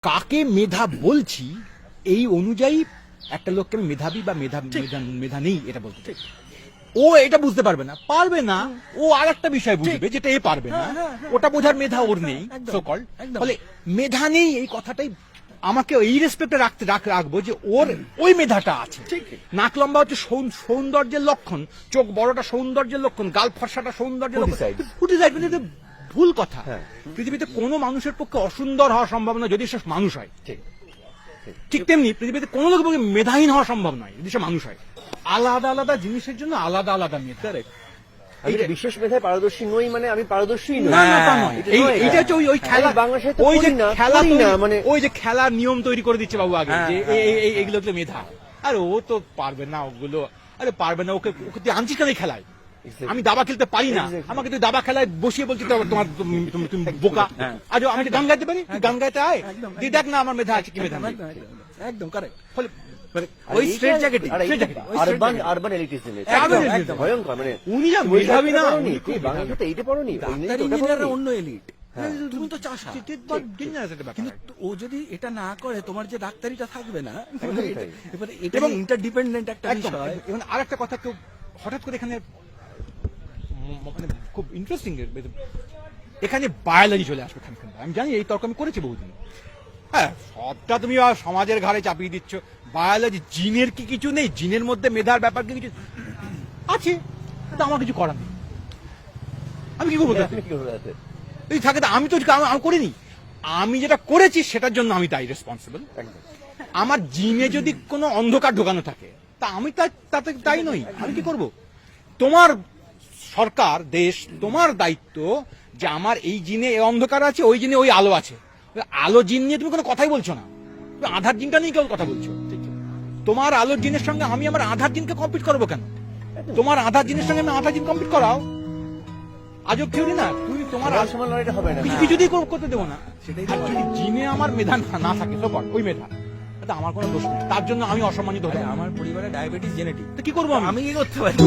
কাকে মেধা বলছি এই অনুযায়ী একটা লোককে আমি মেধাবী বা মেধা নেই এটা বলতে। ও এটা বুঝতে পারবে না ও আর একটা বিষয় বুঝবে যেটা এ পারবে না, ওটা বোঝার মেধা ওর নেই সো কল্ড। ফলে মেধা নেই এই কথাটাই আমাকে এই রেসপেক্টে রাখবো যে ওর ওই মেধাটা আছে। নাক লম্বা হচ্ছে সৌন্দর্যের লক্ষণ, চোখ বড়টা সৌন্দর্যের লক্ষণ, গাল ফর্সাটা সৌন্দর্যের লক্ষণ। ভুল কথা। পৃথিবীতে কোনো মানুষের পক্ষে অসুন্দর হওয়া সম্ভব নয় যদি সে মানুষ হয়। ঠিক তেমনি পৃথিবীতে কোনো লোকের পক্ষে মেধাহীন হওয়া সম্ভব নয় যদি সে মানুষ হয়। আলাদা আলাদা জিনিসের জন্য আলাদা আলাদা মেধা। বিশেষ মেধায় পারদর্শী নই মানে আমি পারদর্শী নই, এইটা হচ্ছে ওই খেলা, ওই যে খেলা মানে ওই যে খেলার নিয়ম তৈরি করে দিচ্ছে বাবু আগে যে এইগুলো হচ্ছে মেধা। আর ও তো পারবে না ওগুলো, আরে পারবে না, ওকে তুই আনছিস কেন খেলায়? আমি দাবা খেলতে পারি না, আমাকে তুই দাবা খেলায় বসিয়ে বলছি তোমার তুমি বোকা। আজ আমি গান গাইতে পারি, গান গাইতে আয়, তুই দেখ না আমার মেধা আছে কি মেধা নেই। একদম কারেক্ট। ফলে ওই স্ট্রেট জ্যাকেট আরবান এলিটিজম ভয়ঙ্কর। মানে উনি যা মেধাবী না, বাংলাদেশে এইটা পড়োনি, অন্য এলিট। তুমি তো চাষা, কিন্তু ও যদি এটা না করে তোমার যে ডাক্তারিটা থাকবে না। এবারে এটা ইন্টারডিপেন্ডেন্ট একটা বিষয়। এবং আরেকটা কথা, কেউ হঠাৎ করে এখানে মানে খুব ইন্টারেস্টিং, এখানে বায়োলজি চলে আসবে খানিক। আমি জানি এই তর্ক আমি করেছি বহুদিন। হ্যাঁ, সবটা তুমি সমাজের ঘাড়ে চাপিয়ে দিচ্ছ। বায়োলজি, জিনের কি কিছু নেই? জিনের মধ্যে মেধার ব্যাপার কি কিছু আছে? আমার কিছু করার নেই, আমি কি করবো? যদি থাকে আমি তো আমি করিনি। আমি যেটা করেছি সেটার জন্য আমি তাই রেসপন্সিবল। আমার জিনে যদি কোনো অন্ধকার ঢোকানো থাকে তা আমি তাতে তাই নই, আমি কি করব? তোমার সরকার, দেশ, তোমার দায়িত্ব যে আমার এই জিনে এই অন্ধকার আছে, ওই জিনে ওই আলো আছে। আলো জিন নিয়ে তুমি কোনো কথাই বলছো না, তুমি আধার জিনটা নিয়ে কেউ কথা বলছো। তোমার আলোর জিনের সঙ্গে আমি আমার আধার জিনকে কম্পিট করবো কেন? তোমার আধার জিনের সঙ্গে আমি আধার জিন কম্পিট করাও, আজব থিওরি না। তুই তোমার কিছুতেই করতে দেবো না। আর যদি জিনে আমার মেধা না থাকে তো ওই মেধা, এটা আমার কোনো দোষ নেই, তার জন্য আমি অসম্মানিত হই। আমার পরিবারে ডায়াবেটিস জেনেটিক, তো কি করবো? আমি কি করতে পারি?